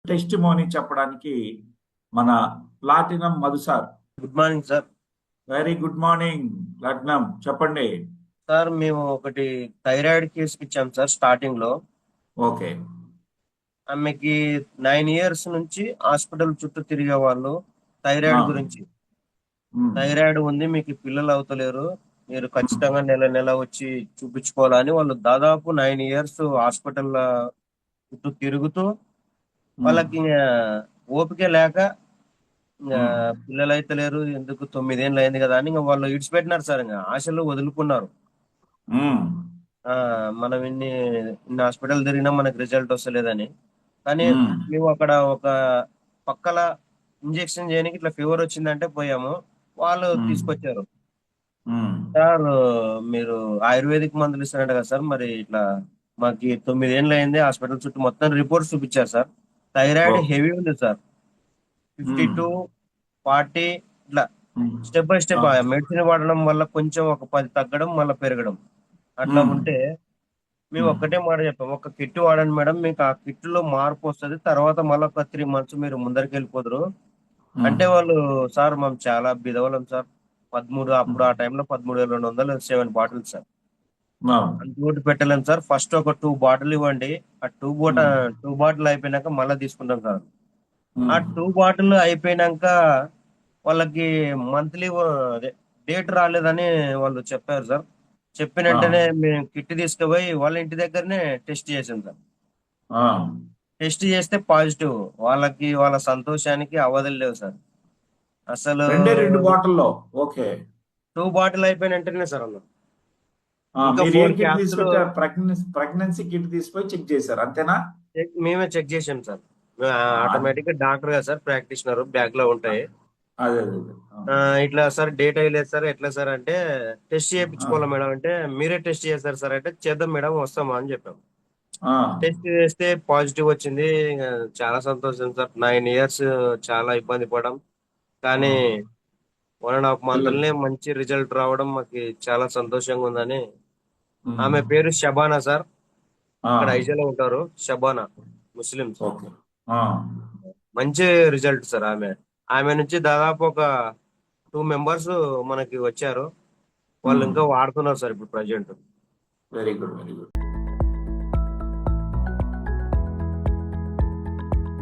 Testimony చెప్పడానికి మన platinum Madhu sir. Good morning sir. Very good morning platinum, చెప్పండి. Sir మేము ఒకటి థైరాయిడ్ కేసుకి ఇచ్చాం సార్ స్టార్టింగ్ లో. ఓకే. ఆమెకి 9 years నుంచి హాస్పిటల్ చుట్టూ తిరిగే వాళ్ళు ఆ, థైరాయిడ్ గురించి. ఉమ్, థైరాయిడ్ ఉంది, మీకు పిల్లలు అవుతలేరు, మీరు ఖచ్చితంగా నెల నెల వచ్చి చూపించుకోవాలని వాళ్ళు దాదాపు 9 years హాస్పిటల్ చుట్టూ తిరుగుతూ ఉమ్, వాళ్ళకి ఇంకా ఓపిక లేక ఇంకా ఉమ్, పిల్లలు అయితే లేరు, ఎందుకు 9 ఏళ్ళు అయింది కదా అని ఇంకా వాళ్ళు ఇడిచిపెట్టినారు సార్, ఇంకా ఆశలు వదులుకున్నారు. ఉమ్, ఆ మనం ఇన్ని హాస్పిటల్ తిరిగినా మనకి రిజల్ట్ వస్తలేదని. కానీ ఉమ్, మేము అక్కడ ఒక పక్కల ఇంజెక్షన్ చేయడానికి ఇట్లా ఫీవర్ వచ్చిందంటే పోయాము. వాళ్ళు ఉమ్, తీసుకొచ్చారు. ఉమ్, సార్ మీరు ఆయుర్వేదిక్ మందులు ఇస్తారంట కదా సార్, మరి ఇట్లా మాకు 9 ఏళ్ళు అయింది, హాస్పిటల్ చుట్టూ మొత్తం రిపోర్ట్స్ చూపించారు సార్. Thyroid okay. హెవీ ఉంది సార్, 52, ఉమ్, 40 ఇట్లా um, step by step. Okay. Medicine వాడడం వల్ల కొంచెం ఒక 10 తగ్గడం మళ్ళీ పెరగడం అట్లా ఉమ్, ఉంటే మేము ఉమ్, ఒక్కటే మాట చెప్పాము, ఒక కిట్ వాడండి మేడం, మీకు ఆ కిట్ లో మార్పు వస్తుంది, తర్వాత మళ్ళీ ఒక 3 months మీరు ముందరికి వెళ్ళిపోదురు ఉమ్, అంటే వాళ్ళు. సార్ మేము చాలా బిదవలం సార్. ఉమ్, అప్పుడు ఆ టైంలో 13,200 7 బాటిల్స్ సార్. అవును. అంతోటి పెట్టలేం సార్, ఫస్ట్ ఒక 2 బాటిల్ ఇవ్వండి, ఆ ఉమ్, 2 బాటిల్ అయిపోయినాక మళ్ళీ తీసుకుంటాం సార్. ఆ ఉమ్, 2 బాటిల్ అయిపోయినాక వాళ్ళకి మంత్లీ అదే డేట్ రాలేదని వాళ్ళు చెప్పారు సార్. చెప్పిన ఆ, వెంటనే మేము కిట్ తీసుకుపోయి వాళ్ళ ఇంటి దగ్గరనే టెస్ట్ చేసాం సార్. ఆ. టెస్ట్ చేస్తే పాజిటివ్. వాళ్ళకి వాళ్ళ సంతోషానికి అవధులు లేవు సార్ అసలు. రెండే రెండు బాటిల్లో. ఓకే. 2 బాటిల్ అయిపోయిన వెంటనే సార్ అన్న ఇంకా మీరు ఏం ఫోర్ కిట్ క్యాప్సులు తీసుకొచ్చారు? ప్రెగ్నెన్సీ కిట్ తీసుకొని చెక్ చేశారు, అంతేనా? మేమే చెక్ చేసాం సార్. ఆ, ఆటోమేటిక్ గా డాక్టర్ కదా సార్, ప్రాక్టీషనర్ బ్యాగ్ లో ఉంటాయి. అదే అదే అదే. ఇట్లా సార్ డేట్ అయ్యలేదు సార్, ఎట్లా సార్ అంటే టెస్ట్ ఆ, చేయించుకోవాలా మేడం అంటే, మీరే టెస్ట్ చేస్తారు సార్ అంటే, చేద్దాం మేడం వస్తామా అని చెప్పాం. ఆ, టెస్ట్ చేస్తే పాజిటివ్ వచ్చింది. ఇంకా చాలా సంతోషం సార్. 9 years చాలా ఇబ్బంది పడడం, ఆ. కానీ 1.5 month పిల్లలు. మంచి రిజల్ట్ రావడం మాకు చాలా సంతోషంగా ఉందని. ఉమ్, ఆమె పేరు షబానా సార్, ఆ, ఇక్కడ ఐజాలో ఉంటారు. షబానా, ముస్లిమ్స్. ఓకే. ఆ, మంచి రిజల్ట్ సార్. ఆమె నుంచి దాదాపు ఒక 2 members మనకి వచ్చారు. వాళ్ళు ఉమ్. ఇంకా వాడుతున్నారు సార్ ఇప్పుడు present. Very good, very good.